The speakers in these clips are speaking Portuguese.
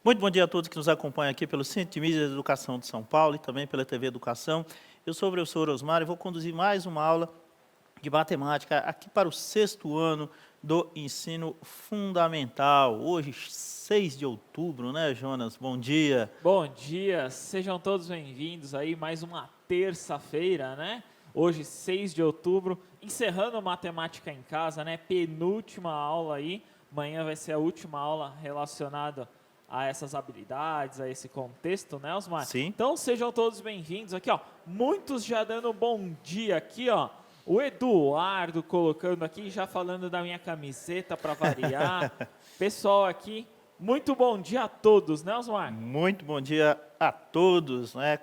Muito bom dia a todos que nos acompanham aqui pelo Centro de Mídia de Educação de São Paulo e também pela TV Educação. Eu sou o professor Osmar e vou conduzir mais uma aula de matemática aqui para o 6º ano do ensino fundamental. Hoje, 6 de outubro, né, Jonas? Bom dia. Bom dia, sejam todos bem-vindos aí, mais uma terça-feira, né? Hoje, 6 de outubro, encerrando matemática em casa, né? Penúltima aula aí, amanhã vai ser a última aula relacionada a essas habilidades, a esse contexto, né, Osmar? Sim. Então, sejam todos bem-vindos aqui, ó. Muitos já dando bom dia aqui, ó. O Eduardo colocando aqui, já falando da minha camiseta para variar. Pessoal aqui, muito bom dia a todos, né, Osmar? Muito bom dia a todos, né?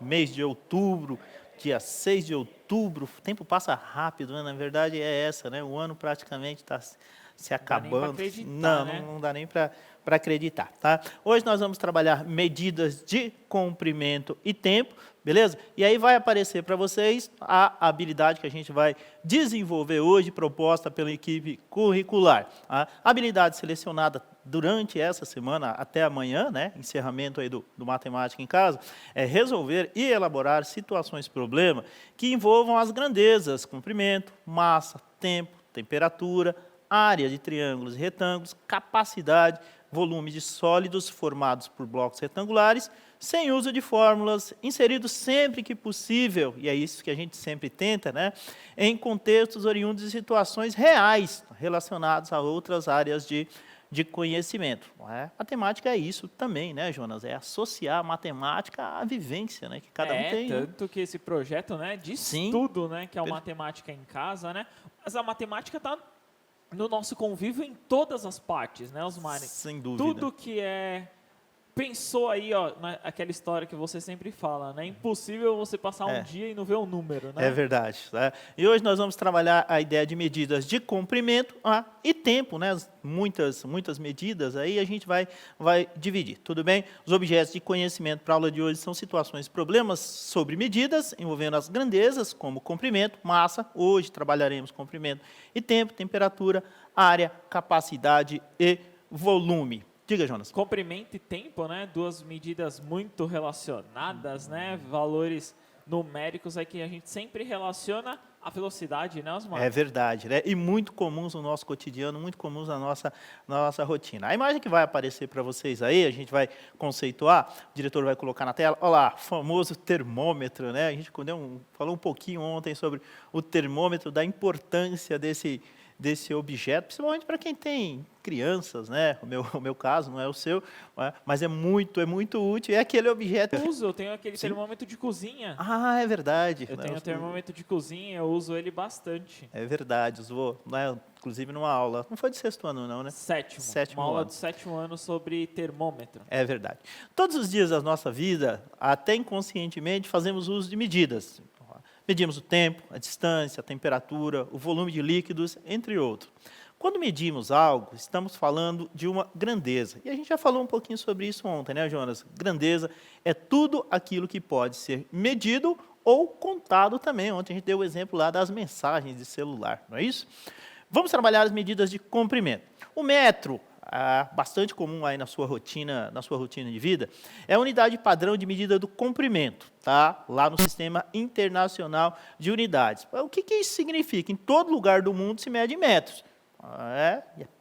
Mês de outubro, dia 6 de outubro, o tempo passa rápido, né? Na verdade é essa, né? O ano praticamente está se acabando. Não dá nem para acreditar, tá? Hoje nós vamos trabalhar medidas de comprimento e tempo, beleza? E aí vai aparecer para vocês a habilidade que a gente vai desenvolver hoje, proposta pela equipe curricular. A habilidade selecionada durante essa semana até amanhã, né, encerramento aí do Matemática em Casa, é resolver e elaborar situações-problema que envolvam as grandezas, comprimento, massa, tempo, temperatura, área de triângulos e retângulos, capacidade, volume de sólidos formados por blocos retangulares, sem uso de fórmulas, inseridos sempre que possível, e é isso que a gente sempre tenta, né, em contextos oriundos de situações reais, relacionados a outras áreas de conhecimento. Matemática é isso também, né, Jonas? É associar a matemática à vivência, né, que cada um tem. Tanto que esse projeto, né, de estudo, né, que é o Matemática em Casa, né, mas a matemática está no nosso convívio em todas as partes, né, Osmar? Sem dúvida. Tudo que pensou aí, ó, aquela história que você sempre fala, né? Impossível você passar um dia e não ver um número, né? É verdade. Né? E hoje nós vamos trabalhar a ideia de medidas de comprimento e tempo, né? Muitas medidas aí a gente vai dividir, tudo bem? Os objetos de conhecimento para a aula de hoje são situações, problemas sobre medidas, envolvendo as grandezas, como comprimento, massa. Hoje trabalharemos comprimento e tempo, temperatura, área, capacidade e volume. Diga, Jonas. Comprimento e tempo, né? Duas medidas muito relacionadas, né? Valores numéricos aí que a gente sempre relaciona a velocidade, né, Osmar? É verdade, né? E muito comuns no nosso cotidiano, muito comuns na nossa rotina. A imagem que vai aparecer para vocês aí, a gente vai conceituar, o diretor vai colocar na tela, olha lá, famoso termômetro, né? A gente falou um pouquinho ontem sobre o termômetro, da importância desse objeto, principalmente para quem tem crianças, né? O meu caso não é o seu, mas é muito útil. É aquele objeto. Eu tenho aquele termômetro de cozinha. Ah, é verdade. Eu tenho o termômetro de cozinha, eu uso ele bastante. É verdade, usou, né? Inclusive numa aula. Não foi de 6º ano, não, né? Sétimo uma aula do 7º ano sobre termômetro. É verdade. Todos os dias da nossa vida, até inconscientemente, fazemos uso de medidas. Medimos o tempo, a distância, a temperatura, o volume de líquidos, entre outros. Quando medimos algo, estamos falando de uma grandeza. E a gente já falou um pouquinho sobre isso ontem, né, Jonas? Grandeza é tudo aquilo que pode ser medido ou contado também. Ontem a gente deu o exemplo lá das mensagens de celular, não é isso? Vamos trabalhar as medidas de comprimento. O metro, bastante comum aí na sua rotina de vida, é a unidade padrão de medida do comprimento, tá? Lá no Sistema Internacional de Unidades. O que isso significa? Em todo lugar do mundo se mede em metros.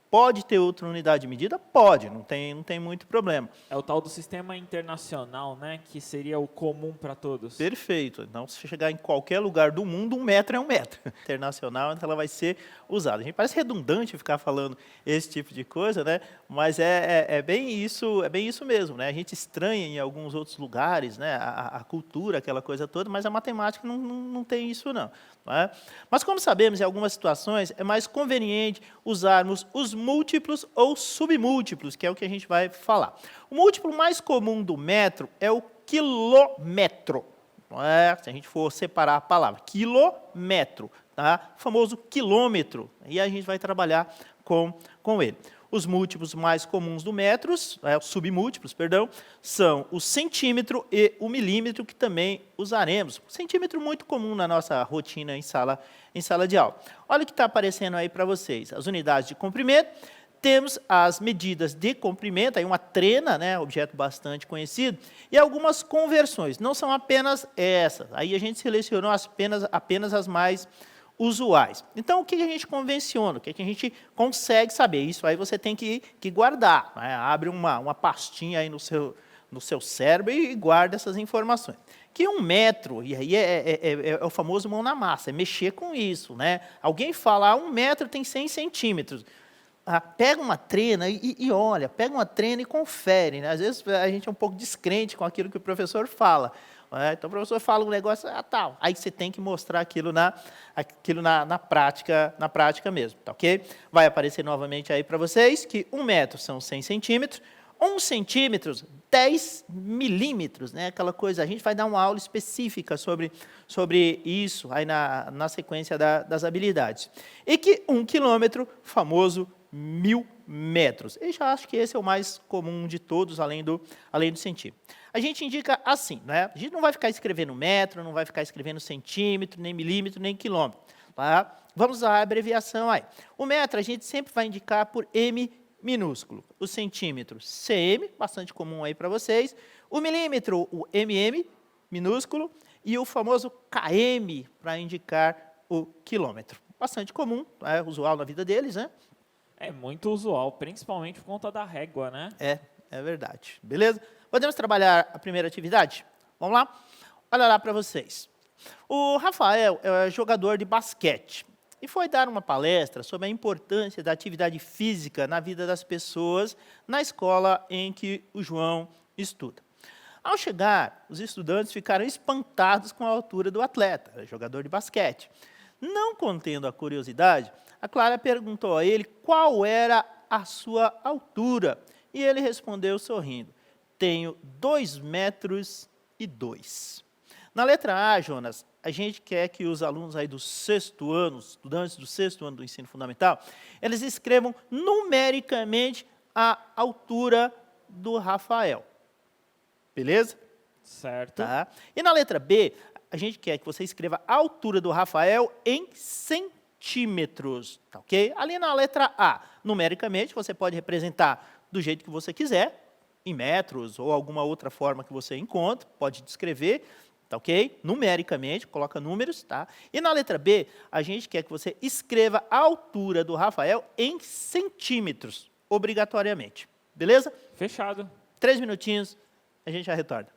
Pode ter outra unidade de medida? Pode, não tem muito problema. É o tal do sistema internacional, né, que seria o comum para todos. Perfeito. Então, se chegar em qualquer lugar do mundo, 1 metro é 1 metro. Internacional, então ela vai ser usada. A gente parece redundante ficar falando esse tipo de coisa, né? Mas é bem isso mesmo, né? A gente estranha em alguns outros lugares, né? A cultura, aquela coisa toda, mas a matemática não tem isso, não. É? Mas, como sabemos, em algumas situações é mais conveniente usarmos os múltiplos ou submúltiplos, que é o que a gente vai falar. O múltiplo mais comum do metro é o quilômetro. Se a gente for separar a palavra, quilômetro, tá? O famoso quilômetro, e a gente vai trabalhar com ele. Os múltiplos mais comuns do metros, os submúltiplos, perdão, são o centímetro e o milímetro, que também usaremos. Centímetro muito comum na nossa rotina em sala de aula. Olha o que está aparecendo aí para vocês. As unidades de comprimento, temos as medidas de comprimento, aí uma trena, né, objeto bastante conhecido, e algumas conversões. Não são apenas essas, aí a gente selecionou apenas as mais usuais. Então, o que a gente convenciona? O que a gente consegue saber? Isso aí você tem que guardar. Né? Abre uma pastinha aí no seu cérebro e guarda essas informações. Que 1 metro, e aí é o famoso mão na massa, é mexer com isso. Né? Alguém fala, 1 metro tem 100 centímetros. Pega uma trena e olha, pega uma trena e confere. Né? Às vezes a gente é um pouco descrente com aquilo que o professor fala. Então o professor fala um negócio, tal. Aí você tem que mostrar aquilo na prática mesmo, tá ok? Vai aparecer novamente aí para vocês que 1 metro são 100 centímetros, 1 centímetro, 10 milímetros, né? Aquela coisa, a gente vai dar uma aula específica sobre isso aí na sequência das habilidades. E que 1 quilômetro, famoso 1000 metros. Eu já acho que esse é o mais comum de todos, além do centímetro. A gente indica assim, né? A gente não vai ficar escrevendo metro, não vai ficar escrevendo centímetro, nem milímetro, nem quilômetro. Tá? Vamos usar a abreviação aí. O metro a gente sempre vai indicar por M minúsculo. O centímetro, CM, bastante comum aí para vocês. O milímetro, o MM minúsculo. E o famoso KM para indicar o quilômetro. Bastante comum, é usual na vida deles, né? É muito usual, principalmente por conta da régua, né? É verdade. Beleza? Podemos trabalhar a primeira atividade? Vamos lá? Olha lá para vocês. O Rafael é jogador de basquete e foi dar uma palestra sobre a importância da atividade física na vida das pessoas na escola em que o João estuda. Ao chegar, os estudantes ficaram espantados com a altura do atleta, jogador de basquete. Não contendo a curiosidade, a Clara perguntou a ele qual era a sua altura. E ele respondeu sorrindo, tenho 2,2 metros. Na letra A, Jonas, a gente quer que os alunos aí do 6º ano, estudantes do 6º ano do ensino fundamental, eles escrevam numericamente a altura do Rafael. Beleza? Certo. Tá? E na letra B, a gente quer que você escreva a altura do Rafael em centímetros, tá ok? Ali na letra A, numericamente, você pode representar do jeito que você quiser, em metros ou alguma outra forma que você encontra, pode descrever, tá ok? Numericamente, coloca números, tá? E na letra B, a gente quer que você escreva a altura do Rafael em centímetros, obrigatoriamente. Beleza? Fechado. 3 minutinhos, a gente já retorna.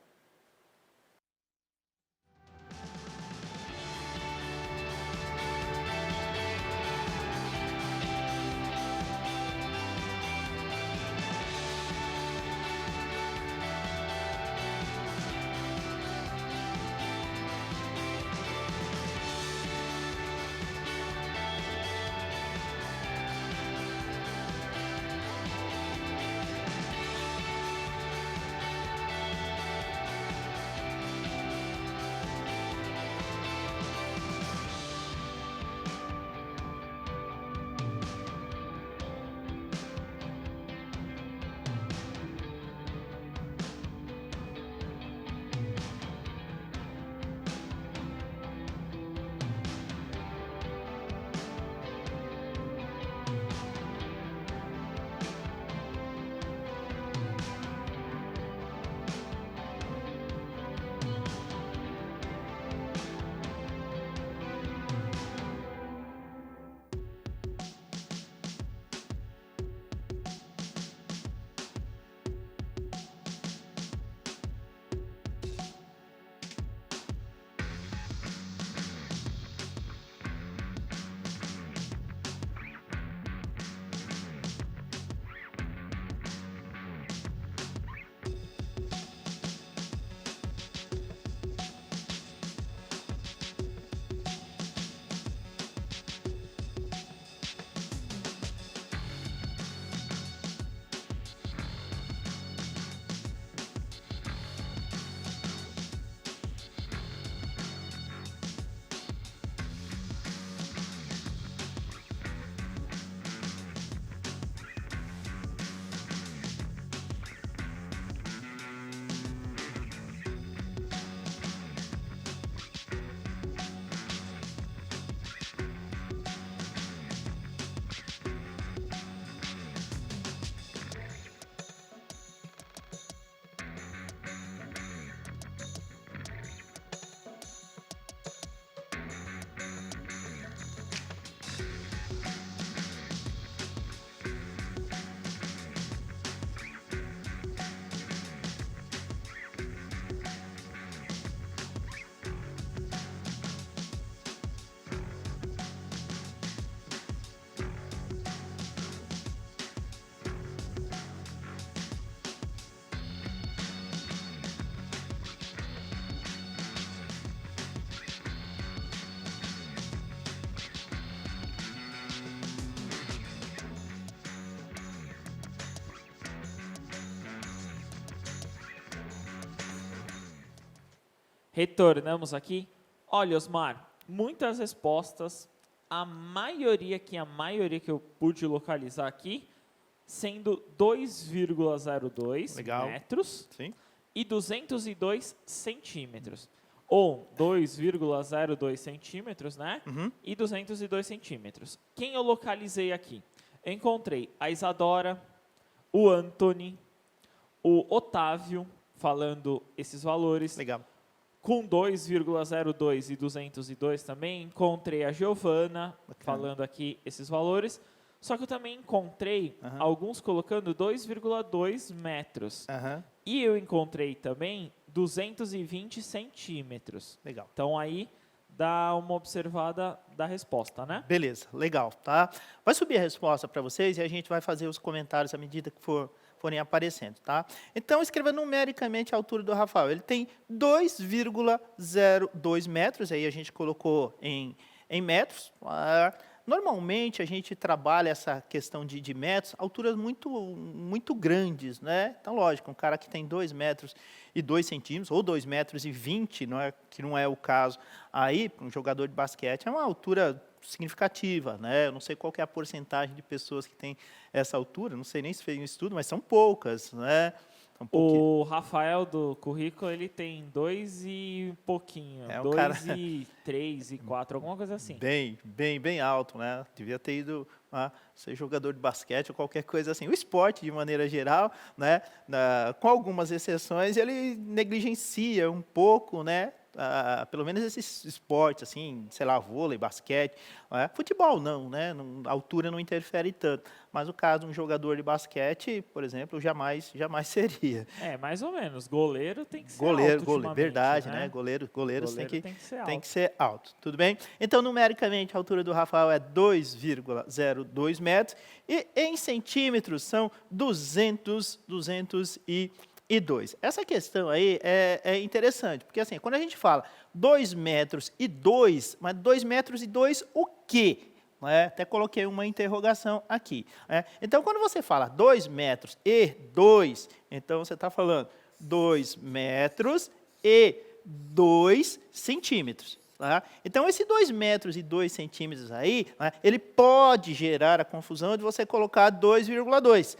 Retornamos aqui. Olha, Osmar, muitas respostas, a maioria que eu pude localizar aqui, sendo 2,02 Legal. metros Sim. e 202 centímetros. Ou 2,02 centímetros, né? Uhum. E 202 centímetros. Quem eu localizei aqui? Eu encontrei a Isadora, o Anthony, o Otávio, falando esses valores. Legal. Com 2,02 e 202 também, encontrei a Giovana, Bacana. falando aqui esses valores. Só que eu também encontrei alguns colocando 2,2 metros. Aham. E eu encontrei também 220 centímetros. Legal. Então, aí dá uma observada da resposta, né? Beleza, legal, tá? Vai subir a resposta para vocês e a gente vai fazer os comentários à medida que forem aparecendo, tá? Então, escreva numericamente a altura do Rafael. Ele tem 2,02 metros, aí a gente colocou em metros. Normalmente, a gente trabalha essa questão de metros, alturas muito grandes, né? Então, lógico, um cara que tem 2 metros e 2 centímetros, ou 2 metros e 20, que não é o caso, aí, para um jogador de basquete, é uma altura significativa, né? Eu não sei qual que é a porcentagem de pessoas que tem essa altura, não sei nem se fez um estudo, mas são poucas, né? O Rafael do currículo, ele tem 2 e pouquinho, É um 2 cara e 3 e 4, alguma coisa assim. Bem alto, né? Devia ter ido ser jogador de basquete ou qualquer coisa assim. O esporte, de maneira geral, né? Com algumas exceções, ele negligencia um pouco, né? Pelo menos esses esportes, assim, sei lá, vôlei, basquete, futebol não, né? A altura não interfere tanto. Mas o caso de um jogador de basquete, por exemplo, jamais seria. É, mais ou menos. Goleiro tem que ser Goleiro, alto ultimamente, verdade, né? Goleiros tem que ser ser alto. Tudo bem? Então, numericamente, a altura do Rafael é 2,02 metros e em centímetros são 202. Essa questão aí é interessante, porque assim, quando a gente fala 2 metros e 2, mas 2 metros e 2 o quê? Até coloquei uma interrogação aqui. Então, quando você fala 2 metros e 2, então você está falando 2 metros e 2 centímetros. Tá? Então, esse 2 metros e 2 centímetros aí, ele pode gerar a confusão de você colocar 2,2.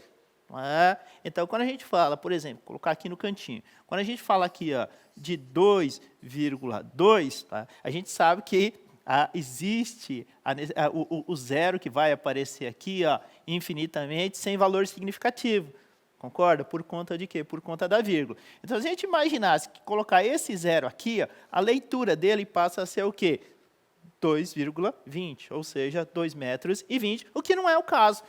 Então, quando a gente fala, por exemplo, colocar aqui no cantinho, quando a gente fala aqui de 2,2, tá? A gente sabe que existe o zero que vai aparecer aqui infinitamente sem valor significativo. Concorda? Por conta de quê? Por conta da vírgula. Então, se a gente imaginasse que colocar esse zero aqui, a leitura dele passa a ser o quê? 2,20, ou seja, 2 metros e 20, o que não é o caso.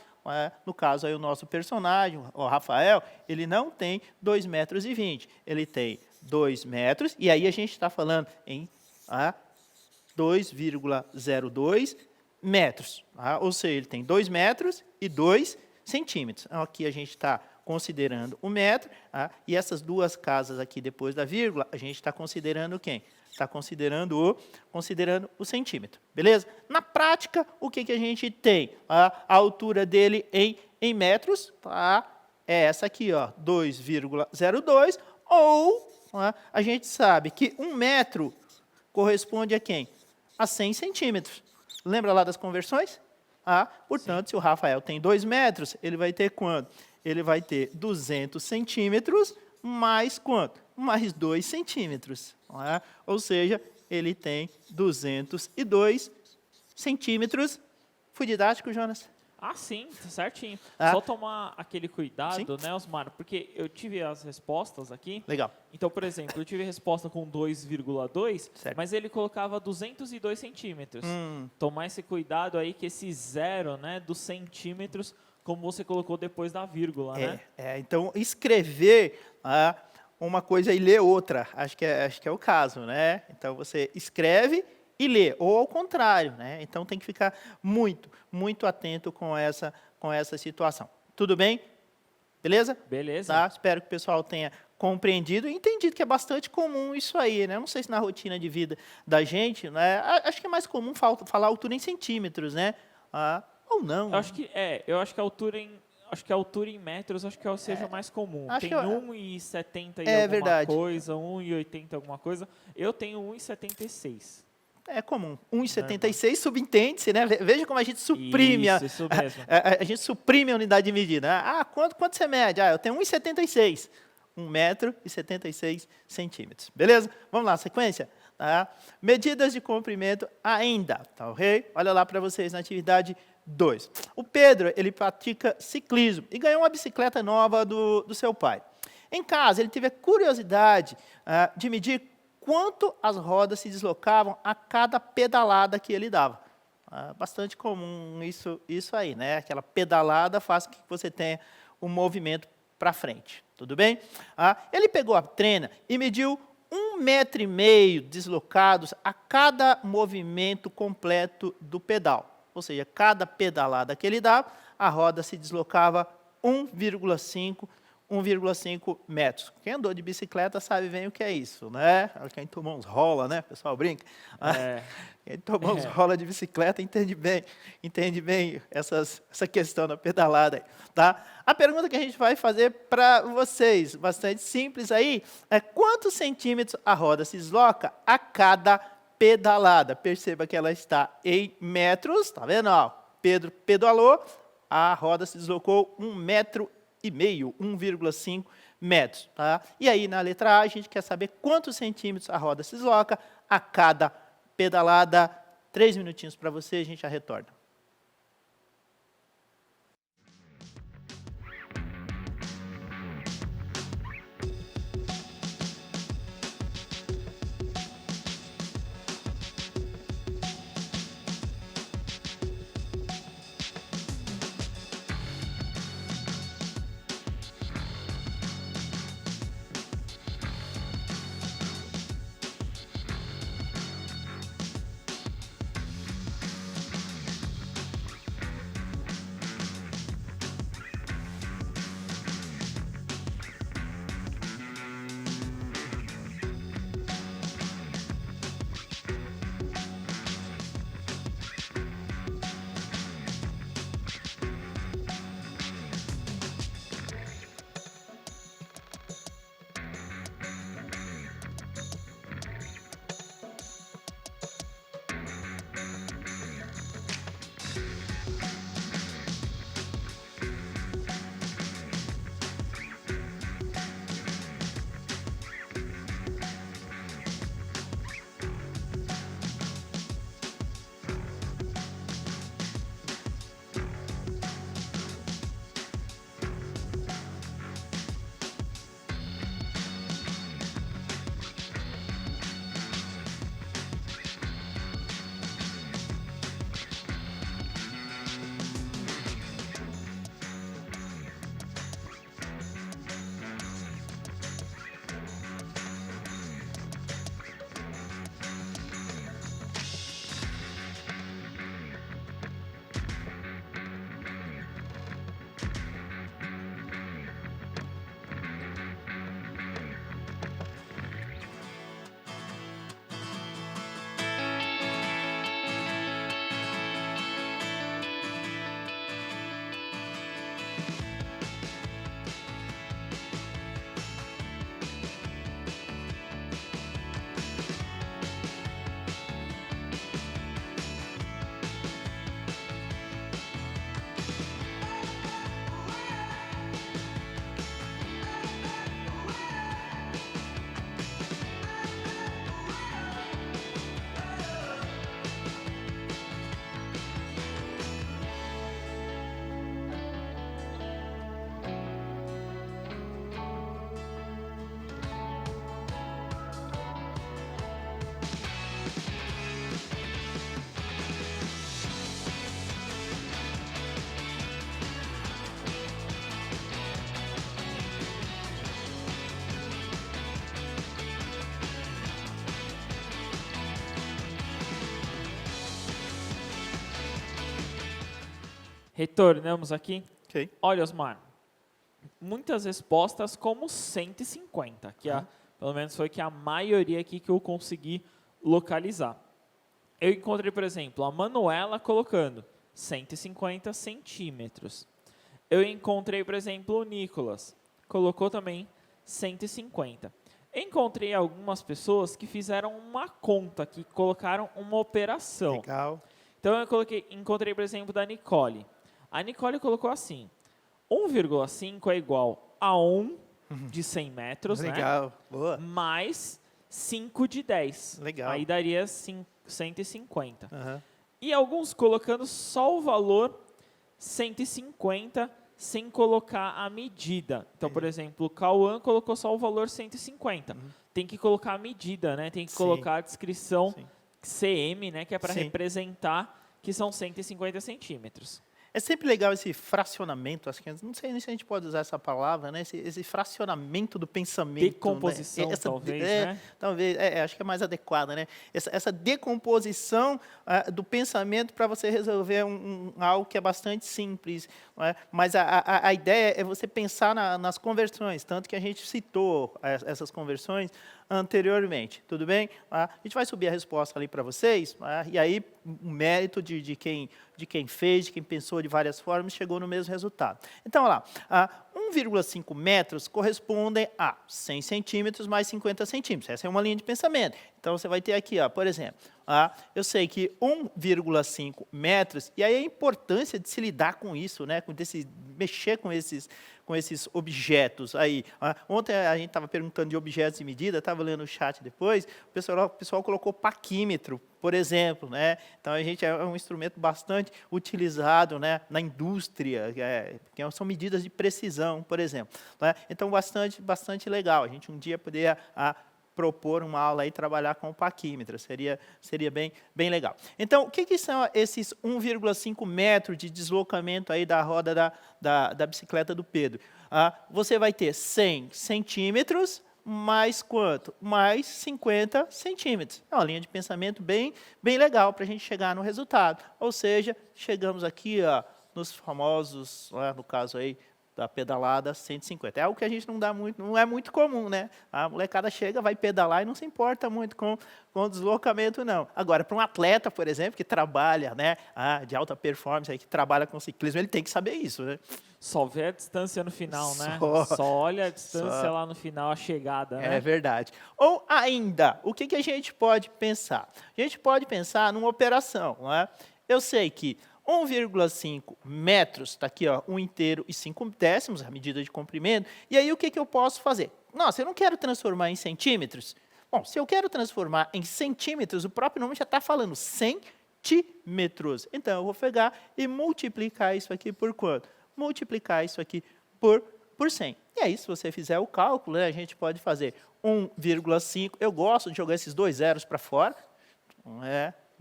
No caso, aí, o nosso personagem, o Rafael, ele não tem 2 metros e 20, ele tem 2 metros, e aí a gente está falando em 2,02 metros. Ou seja, ele tem 2 metros e 2 centímetros. Então, aqui a gente está considerando o metro, e essas duas casas aqui depois da vírgula, a gente está considerando quem? Está considerando o centímetro, beleza? Na prática, o que a gente tem? A altura dele em metros, tá? É essa aqui, 2,02, ou a gente sabe que 1 metro corresponde a quem? A 100 centímetros. Lembra lá das conversões? Portanto, sim, se o Rafael tem 2 metros, ele vai ter quanto? Ele vai ter 200 centímetros mais quanto? Mais 2 centímetros. Ou seja, ele tem 202 centímetros. Fui didático, Jonas? Sim, tá certinho. Só tomar aquele cuidado, né, Osmar? Porque eu tive as respostas aqui. Legal. Então, por exemplo, eu tive resposta com 2,2, mas ele colocava 202 centímetros. Tomar esse cuidado aí que esse zero, né, dos centímetros, como você colocou depois da vírgula, né? Então, escrever uma coisa e ler outra, acho que é o caso, né? Então, você escreve e lê, ou ao contrário, né? Então, tem que ficar muito atento com essa situação. Tudo bem? Beleza? Beleza. Tá? Espero que o pessoal tenha compreendido e entendido que é bastante comum isso aí, né? Não sei se na rotina de vida da gente, né? Acho que é mais comum falar altura em centímetros, né? Ou não. Eu acho que a altura acho que a altura em metros acho que seja mais comum. acho Tem que 1,70 e É alguma verdade. coisa, 1,80 alguma coisa. Eu tenho 1,76. É comum. Normal. 1,76 subentende-se, né? Veja como a gente suprime Isso mesmo. a gente suprime a unidade de medida. Né? Ah, quanto você mede? Ah, eu tenho 1,76. 1,76 m. Beleza? Vamos lá, sequência. Tá? Medidas de comprimento ainda. Tá ok? Olha lá para vocês na atividade 2. O Pedro, ele pratica ciclismo e ganhou uma bicicleta nova do seu pai. Em casa, ele teve a curiosidade de medir quanto as rodas se deslocavam a cada pedalada que ele dava. Bastante comum isso aí, né? Aquela pedalada faz com que você tenha um movimento para frente, tudo bem? Ele pegou a trena e mediu 1,5 m deslocados a cada movimento completo do pedal. Ou seja, cada pedalada que ele dava, a roda se deslocava 1,5 metros. Quem andou de bicicleta sabe bem o que é isso, né? Quem tomou uns rola, né? O pessoal brinca. Quem tomou uns rola de bicicleta entende bem essa questão da pedalada aí, tá? A pergunta que a gente vai fazer para vocês, bastante simples aí, é quantos centímetros a roda se desloca a cada pedalada? Perceba que ela está em metros, tá vendo? Ó, Pedro pedalou, a roda se deslocou 1,5 m, 1,5 metros. Tá? E aí, na letra A, a gente quer saber quantos centímetros a roda se desloca a cada pedalada. 3 minutinhos para você, a gente já retorna. Retornamos aqui. Ok. Olha, Osmar, muitas respostas como 150, que pelo menos foi que a maioria aqui que eu consegui localizar. Eu encontrei, por exemplo, a Manuela colocando 150 centímetros. eu encontrei, por exemplo, o Nicolas. Colocou também 150. Encontrei algumas pessoas que fizeram uma conta, que colocaram uma operação. Legal. Então, encontrei, por exemplo, da Nicole. A Nicole colocou assim, 1,5 é igual a 1 de 100 metros, Legal. né? Boa. Mais 5 de 10. Legal. Aí daria 150. Aham. E alguns colocando só o valor 150 sem colocar a medida. Então, por exemplo, o Cauã colocou só o valor 150. Tem que colocar a medida, né? Tem que Sim. colocar a descrição Sim. CM, né? Que é para Sim. representar que são 150 centímetros. É sempre legal esse fracionamento, acho que não sei nem se a gente pode usar essa palavra, né? Esse fracionamento do pensamento. Decomposição, né? talvez, né? Talvez, acho que é mais adequada, né? Essa decomposição do pensamento para você resolver algo que é bastante simples. Não é? Mas a ideia é você pensar nas conversões, tanto que a gente citou essas conversões anteriormente, tudo bem? A gente vai subir a resposta ali para vocês, e aí o mérito de quem fez, de quem pensou de várias formas, chegou no mesmo resultado. Então, olha lá, 1,5 metros correspondem a 100 centímetros mais 50 centímetros. Essa é uma linha de pensamento. Então, você vai ter aqui, por exemplo, eu sei que 1,5 metros, e aí a importância de se lidar com isso, né? Mexer com esses objetos aí. Ontem a gente estava perguntando de objetos de medida, estava lendo o chat depois, o pessoal colocou paquímetro, por exemplo, né? Então a gente é um instrumento bastante utilizado, né, na indústria, porque são medidas de precisão, por exemplo, né? Então bastante legal. A gente um dia poderia propor uma aula e trabalhar com o paquímetro, seria bem legal. Então, o que são esses 1,5 metros de deslocamento aí da roda da bicicleta do Pedro? Você vai ter 100 centímetros, mais quanto? Mais 50 centímetros. É uma linha de pensamento bem legal para a gente chegar no resultado. Ou seja, chegamos aqui nos famosos, no caso aí, da pedalada 150. É algo que a gente não é muito comum, né? A molecada chega, vai pedalar e não se importa muito com o deslocamento, não. Agora, para um atleta, por exemplo, que trabalha, né, de alta performance, que trabalha com ciclismo, ele tem que saber isso, né? Só vê a distância no final, né? Só olha a distância lá no final, a chegada, né? É verdade. Ou ainda, o que a gente pode pensar? A gente pode pensar numa operação, não é? Eu sei que 1,5 metros, está aqui, 1 inteiro e 5 décimos, a medida de comprimento. E aí, o que eu posso fazer? Nossa, eu não quero transformar em centímetros. Bom, se eu quero transformar em centímetros, o próprio nome já está falando centímetros. Então, eu vou pegar e multiplicar isso aqui por quanto? Multiplicar isso aqui por 100. E aí, se você fizer o cálculo, né, a gente pode fazer 1,5. Eu gosto de jogar esses dois zeros para fora.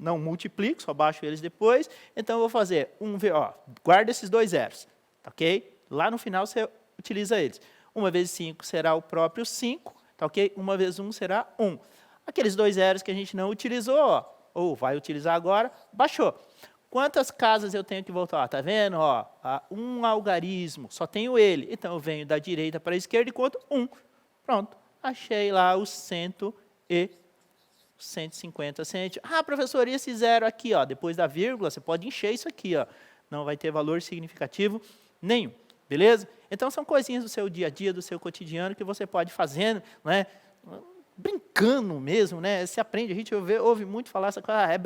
Não multiplico, só baixo eles depois. Então, eu vou fazer guarda esses dois zeros, tá ok? Lá no final, você utiliza eles. 1 vezes 5 será o próprio 5, tá ok? 1 vezes 1 será 1. Aqueles dois zeros que a gente não utilizou, ou vai utilizar agora, baixou. Quantas casas eu tenho que voltar? Tá vendo? Um algarismo, só tenho ele. Então, eu venho da direita para a esquerda e conto 1. Pronto, achei lá os 150 centímetros. Professor, e esse zero aqui, depois da vírgula, você pode encher isso aqui, não vai ter valor significativo nenhum, beleza? Então, são coisinhas do seu dia a dia, do seu cotidiano, que você pode ir fazendo, né? Brincando mesmo, né? Se aprende, a gente ouve muito falar essa coisa,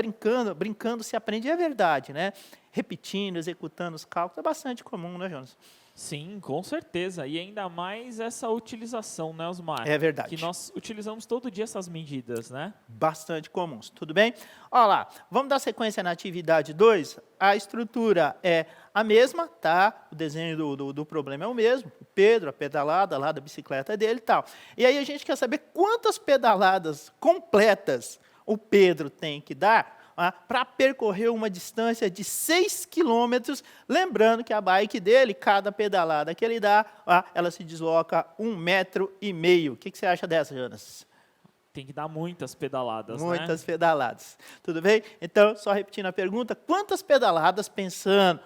brincando se aprende, e é verdade, né? Repetindo, executando os cálculos, é bastante comum, né, Jonas? Sim, com certeza. E ainda mais essa utilização, né, Osmar? É verdade. Que nós utilizamos todo dia essas medidas, né? Bastante comuns, tudo bem? Olha lá, vamos dar sequência na atividade 2. A estrutura é a mesma, tá? O desenho do problema é o mesmo. O Pedro, a pedalada lá da bicicleta dele e tal. E aí a gente quer saber quantas pedaladas completas o Pedro tem que dar para percorrer uma distância de 6 quilômetros, lembrando que a bike dele, cada pedalada que ele dá, ela se desloca 1,5 metro. O que você acha dessa, Jonas? Tem que dar muitas pedaladas, Muitas pedaladas. Tudo bem? Então, só repetindo a pergunta, quantas pedaladas, pensando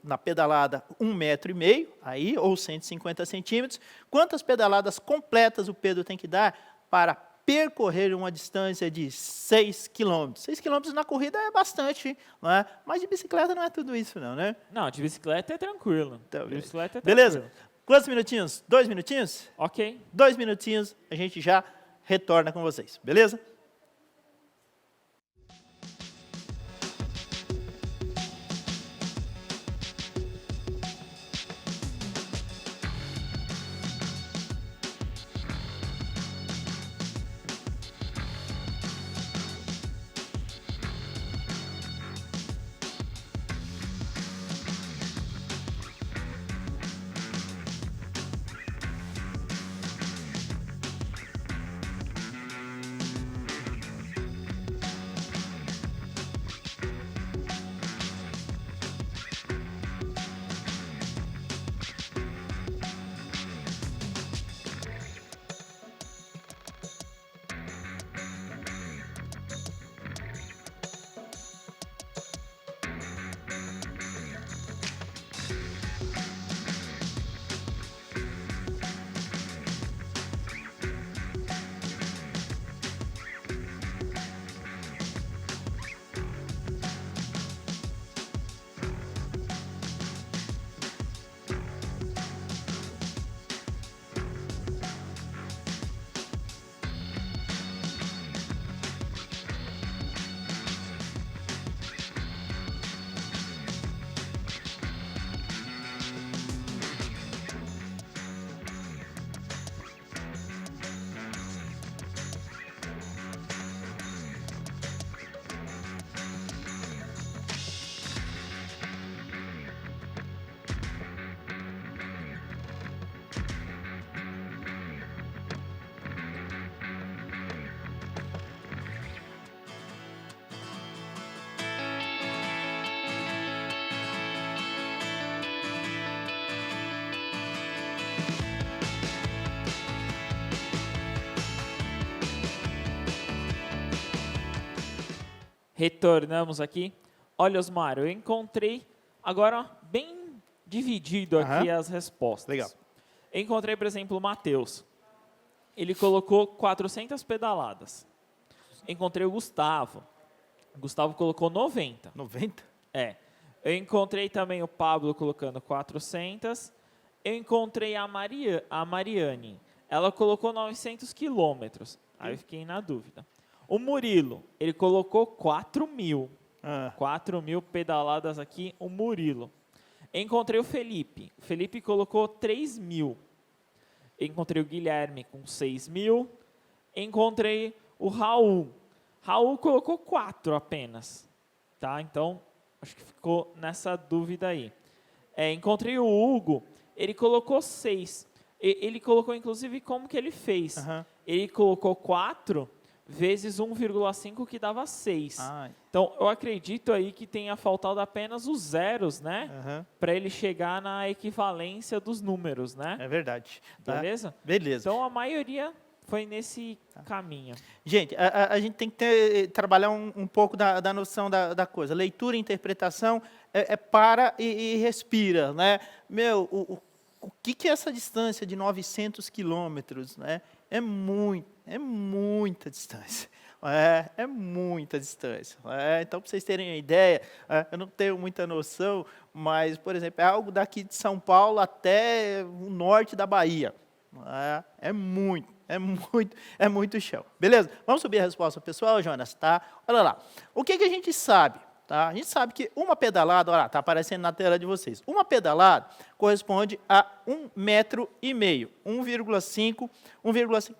na pedalada 1,5 metro, aí, ou 150 centímetros, quantas pedaladas completas o Pedro tem que dar para percorrer uma distância de 6 quilômetros. 6 quilômetros na corrida é bastante, não é? Mas de bicicleta não é tudo isso, não, né? Não, de bicicleta é tranquilo. Então, De bicicleta é beleza? tranquilo. Quantos minutinhos? 2 minutinhos? Ok. 2 minutinhos, a gente já retorna com vocês, beleza? Retornamos aqui. Olha, Osmar, eu encontrei agora bem dividido aqui as respostas. Legal. Eu encontrei, por exemplo, o Matheus. Ele colocou 400 pedaladas. Encontrei o Gustavo. O Gustavo colocou 90. 90? É. Eu encontrei também o Pablo colocando 400. Eu encontrei a Mariane. Ela colocou 900 quilômetros. Aí eu fiquei na dúvida. O Murilo, ele colocou 4.000. 4.000 pedaladas aqui, o Murilo. Encontrei o Felipe. O Felipe colocou 3.000. Encontrei o Guilherme com 6.000. Encontrei o Raul. Raul colocou 4 apenas. Tá? Então, acho que ficou nessa dúvida aí. Encontrei o Hugo. Ele colocou 6. Ele colocou, inclusive, como que ele fez. Ele colocou 4 vezes 1,5, que dava 6. Então, eu acredito aí que tenha faltado apenas os zeros, né? Para ele chegar na equivalência dos números, né? É verdade. Beleza? Beleza. Então, a maioria foi nesse caminho. Gente, a gente tem que trabalhar um pouco da noção da coisa. Leitura e interpretação para e respira, né? Meu, o que é essa distância de 900 quilômetros, né? É muita distância. É muita distância. Então, para vocês terem uma ideia, eu não tenho muita noção, mas, por exemplo, é algo daqui de São Paulo até o norte da Bahia. É muito chão. Beleza? Vamos subir a resposta pessoal, Jonas, tá? Olha lá. O que a gente sabe? Tá? A gente sabe que uma pedalada, olha lá, está aparecendo na tela de vocês. Uma pedalada corresponde a 1,5 metro, 1,5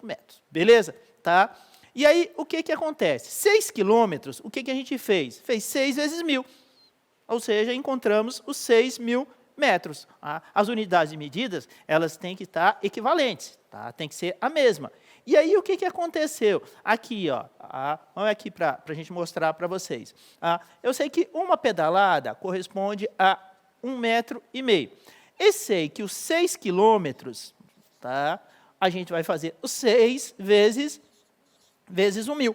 metros. Beleza? Tá? E aí, o que acontece? 6 quilômetros, o que a gente fez? Fez 6 vezes 1.000. Ou seja, encontramos os 6.000 metros. As unidades de medidas, elas têm que estar equivalentes. Tá? Tem que ser a mesma. E aí, o que aconteceu? Aqui, ó, vamos aqui para a gente mostrar para vocês. Eu sei que uma pedalada corresponde a 1,5 metro. E sei que os 6 quilômetros, tá? A gente vai fazer os 6 vezes 1.000.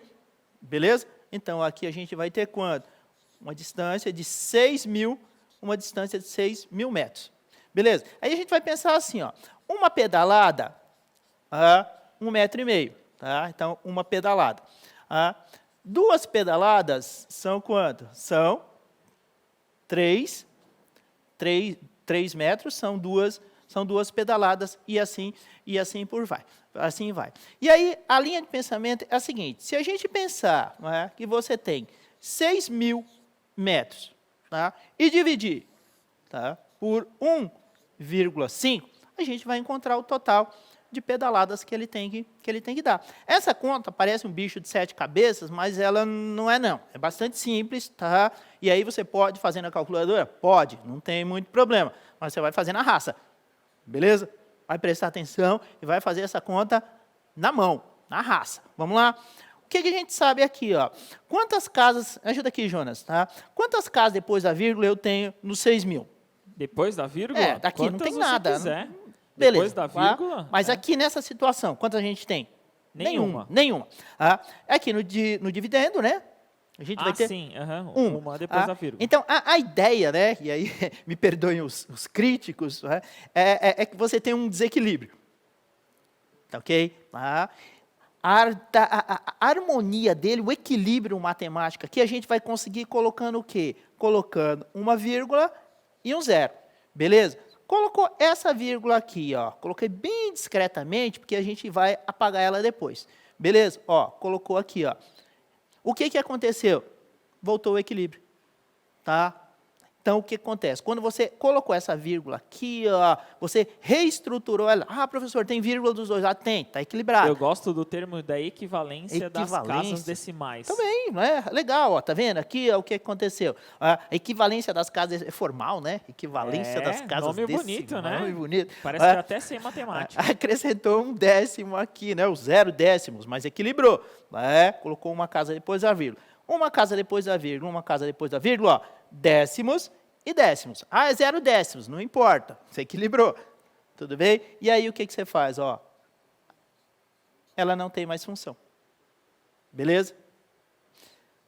Beleza? Então, aqui a gente vai ter quanto? Uma distância de 6.000, uma distância de 6.000 metros. Beleza? Aí a gente vai pensar assim, ó, uma pedalada, 1,5 metro. Tá? Então, uma pedalada. 2 pedaladas são quanto? São 3 metros, são duas pedaladas e assim por vai. Assim vai. E aí, a linha de pensamento é a seguinte: se a gente pensar, não é, que você tem 6.000 metros, tá, e dividir, tá, por 1,5, a gente vai encontrar o total de pedaladas que ele tem que dar. Essa conta parece um bicho de 7 cabeças, mas ela não é não. É bastante simples, tá? E aí você pode fazer na calculadora? Pode, não tem muito problema. Mas você vai fazer na raça, beleza? Vai prestar atenção e vai fazer essa conta na mão, na raça. Vamos lá? O que a gente sabe aqui, ó? Quantas casas... Ajuda aqui, Jonas, tá? Quantas casas depois da vírgula eu tenho nos 6.000? Depois da vírgula? Daqui Quantas não tem você nada. quiser. Beleza. Depois da vírgula? Mas aqui nessa situação, quantas a gente tem? Nenhuma. Nenhuma. Aqui no dividendo, né? A gente vai ter sim. Uma depois da vírgula. Então, a ideia, né? E aí, me perdoem os críticos, né, é que você tem um desequilíbrio. Tá ok? A harmonia dele, o equilíbrio matemático aqui, a gente vai conseguir colocando o quê? Colocando uma vírgula e um zero. Beleza? Colocou essa vírgula aqui, ó. Coloquei bem discretamente, porque a gente vai apagar ela depois. Beleza? Ó, colocou aqui, ó. O que aconteceu? Voltou o equilíbrio. Tá? Então, o que acontece? Quando você colocou essa vírgula aqui, ó, você reestruturou ela. Professor, tem vírgula dos dois lados? Tem, está equilibrado. Eu gosto do termo da equivalência das casas decimais. Também, né? Legal, ó, tá vendo? Aqui ó, o que aconteceu. A equivalência das casas é formal, né? Equivalência das casas nome decimais. bonito, né? Nome bonito. Parece que até sem matemática. Acrescentou um décimo aqui, né? Os 0 décimos, mas equilibrou. Colocou uma casa depois da vírgula. Uma casa depois da vírgula, uma casa depois da vírgula, ó, décimos e décimos. É 0 décimos, não importa. Você equilibrou. Tudo bem? E aí o que você faz? Ó, ela não tem mais função. Beleza?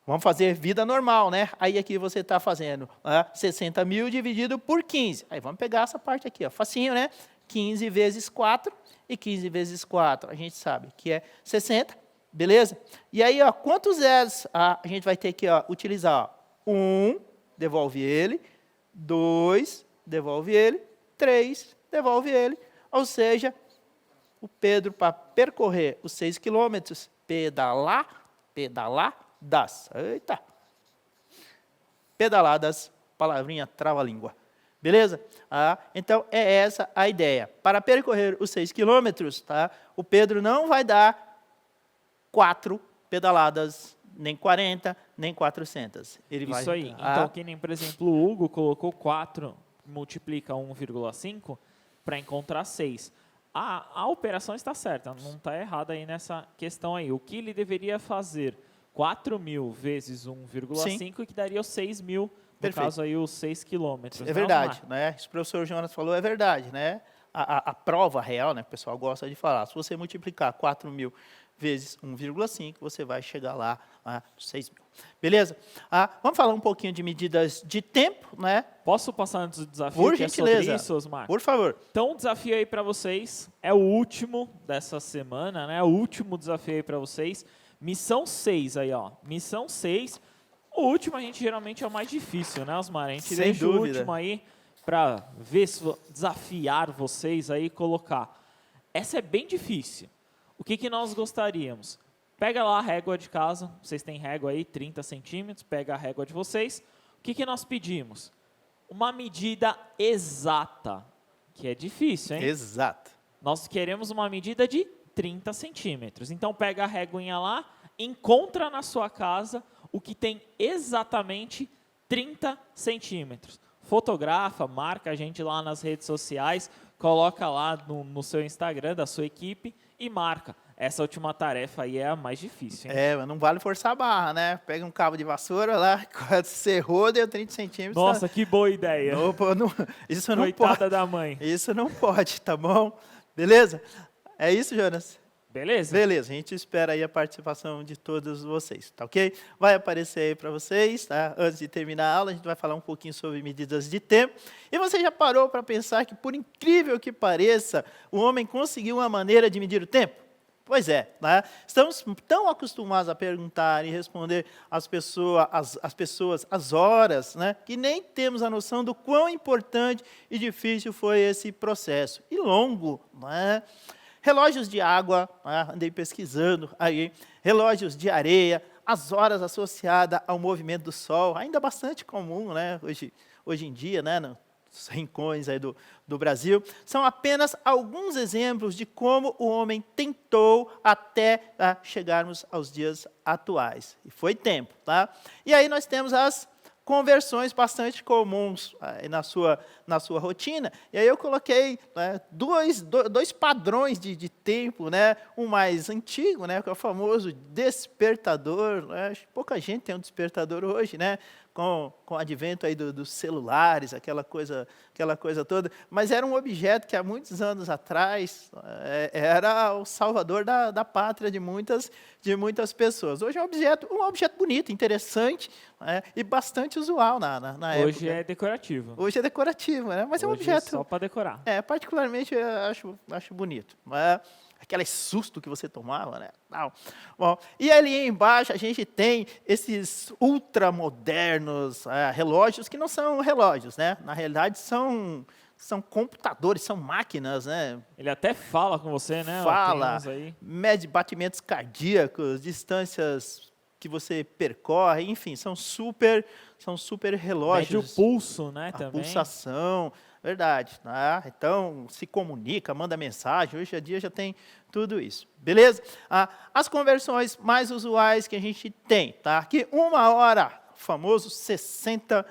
Vamos fazer vida normal, né? Aí aqui você está fazendo 60.000 dividido por 15. Aí vamos pegar essa parte aqui, ó, facinho, né? 15 vezes 4 e 15 vezes 4. A gente sabe que é 60, beleza? E aí, ó, quantos zeros a gente vai ter que utilizar? 1, devolve ele. 2, devolve ele. 3, devolve ele. Ou seja, o Pedro, para percorrer os 6 quilômetros, pedaladas, palavrinha trava-língua. Beleza? Então, é essa a ideia. Para percorrer os 6 quilômetros, tá, o Pedro não vai dar 4 pedaladas, nem 40, nem 400. Ele Isso vai, aí. Então, que nem, por exemplo, o Hugo colocou 4, multiplica 1,5 para encontrar 6. A operação está certa, não está errada aí nessa questão aí. O que ele deveria fazer? 4.000 vezes 1,5, que daria os 6.000, no Perfeito. caso aí os 6 quilômetros. É verdade, né? Isso que o professor Jonas falou é verdade, né? A prova real, né? O pessoal gosta de falar. Se você multiplicar 4.000 vezes 1,5, você vai chegar lá a 6.000. Beleza? Vamos falar um pouquinho de medidas de tempo, né? Posso passar antes do desafio? Por que gentileza. É sobre isso, Osmar? Por favor. Então, o desafio aí para vocês é o último dessa semana, né? O último desafio aí para vocês. Missão 6 aí, ó. Missão 6. O último a gente geralmente é o mais difícil, né, Osmar? A gente Sem deixa dúvida. o último aí para ver se desafiar vocês aí e colocar. Essa é bem difícil. O que nós gostaríamos? Pega lá a régua de casa, vocês têm régua aí, 30 centímetros, pega a régua de vocês. O que nós pedimos? Uma medida exata, que é difícil, hein? Exato. Nós queremos uma medida de 30 centímetros. Então, pega a réguinha lá, encontra na sua casa o que tem exatamente 30 centímetros. Fotografa, marca a gente lá nas redes sociais, coloca lá no seu Instagram da sua equipe e marca. Essa última tarefa aí é a mais difícil, hein? Mas não vale forçar a barra, né? Pega um cabo de vassoura lá, cerrou, deu 30 centímetros. Nossa, que boa ideia. Isso não Coitada pode. da mãe. Isso não pode, tá bom? Beleza? É isso, Jonas? Beleza? Beleza, a gente espera aí a participação de todos vocês, tá ok? Vai aparecer aí para vocês, tá? Antes de terminar a aula, a gente vai falar um pouquinho sobre medidas de tempo. E você já parou para pensar que, por incrível que pareça, o homem conseguiu uma maneira de medir o tempo? Pois é, né? Estamos tão acostumados a perguntar e responder às pessoas as horas, né? Que nem temos a noção do quão importante e difícil foi esse processo. E longo, né? Relógios de água, né? Andei pesquisando aí, relógios de areia, as horas associadas ao movimento do Sol, ainda bastante comum, né? Hoje em dia, né? Nos rincões aí do Brasil, são apenas alguns exemplos de como o homem tentou até chegarmos aos dias atuais. E foi tempo, tá? E aí nós temos as conversões bastante comuns na sua rotina. E aí eu coloquei, né, dois padrões de tempo, né? Um mais antigo, né, que é o famoso despertador. Né? Pouca gente tem um despertador hoje, né? Com o advento aí dos celulares, aquela coisa toda, mas era um objeto que há muitos anos atrás era o salvador da pátria de muitas pessoas. Hoje é um objeto bonito, interessante, né, e bastante usual na época. Hoje é decorativo. Hoje é decorativo, né? Mas Hoje é um objeto só para decorar. Particularmente eu acho bonito. Né? Aquele susto que você tomava, né? Não. Bom, e ali embaixo a gente tem esses ultramodernos relógios que não são relógios, né? Na realidade são computadores, são máquinas, né? Ele até fala com você, né? Fala, aí. mede batimentos cardíacos, distâncias que você percorre, enfim, são super relógios. Mede o pulso, né? A também. pulsação. Verdade. Né? Então, se comunica, manda mensagem. Hoje em dia já tem tudo isso. Beleza? As conversões mais usuais que a gente tem, tá? Que 1 hora, famoso 60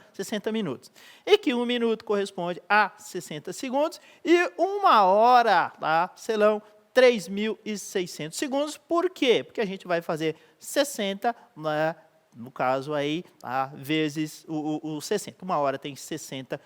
minutos. E que 1 minuto corresponde a 60 segundos. E 1 hora, tá? Serão 3.600 segundos. Por quê? Porque a gente vai fazer 60, né? No caso aí, vezes o 60. 1 hora tem 60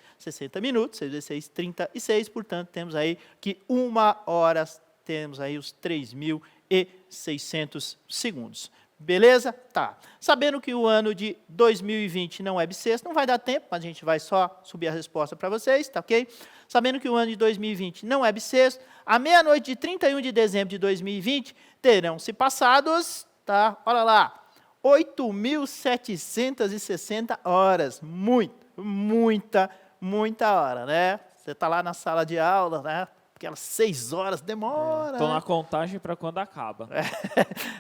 minutos, 6 vezes 6, 36, portanto, temos aí que 1 hora, temos aí os 3.600 segundos. Beleza? Tá. Sabendo que o ano de 2020 não é bissexto, não vai dar tempo, mas a gente vai só subir a resposta para vocês, tá ok? Sabendo que o ano de 2020 não é bissexto, à meia-noite de 31 de dezembro de 2020, terão se passados, tá? Olha lá, 8.760 horas. Muita hora, né? Você está lá na sala de aula, né? Aquelas 6 horas, demora. Estou na contagem para quando acaba.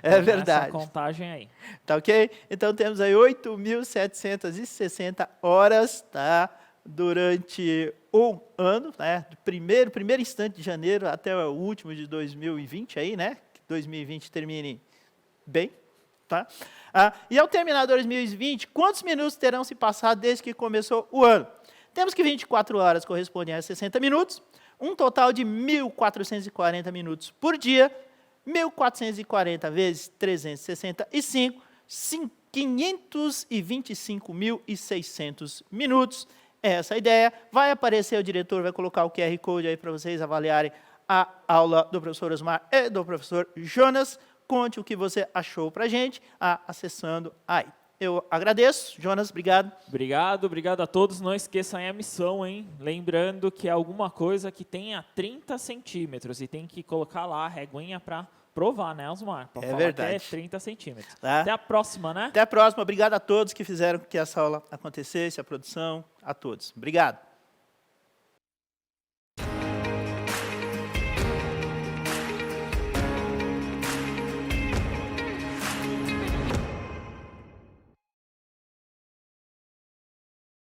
É verdade. Essa contagem aí. Tá ok? Então temos aí 8.760 horas, tá? Durante um ano, né? Do primeiro instante de janeiro até o último de 2020 aí, né? Que 2020 termine bem. Tá? E ao terminar 2020, quantos minutos terão se passado desde que começou o ano? Temos que 24 horas correspondem a 60 minutos, um total de 1.440 minutos por dia, 1.440 vezes 365, 525.600 minutos. Essa é a ideia. Vai aparecer, o diretor vai colocar o QR Code aí para vocês avaliarem a aula do professor Osmar e do professor Jonas. Conte o que você achou para a gente, acessando aí. Eu agradeço. Jonas, obrigado. Obrigado a todos. Não esqueçam aí a missão, hein? Lembrando que é alguma coisa que tenha 30 centímetros e tem que colocar lá a reguinha para provar, né, Osmar? Para falar verdade. que é 30 centímetros. Tá? Até a próxima, né? Até a próxima. Obrigado a todos que fizeram que essa aula acontecesse, a produção, a todos. Obrigado.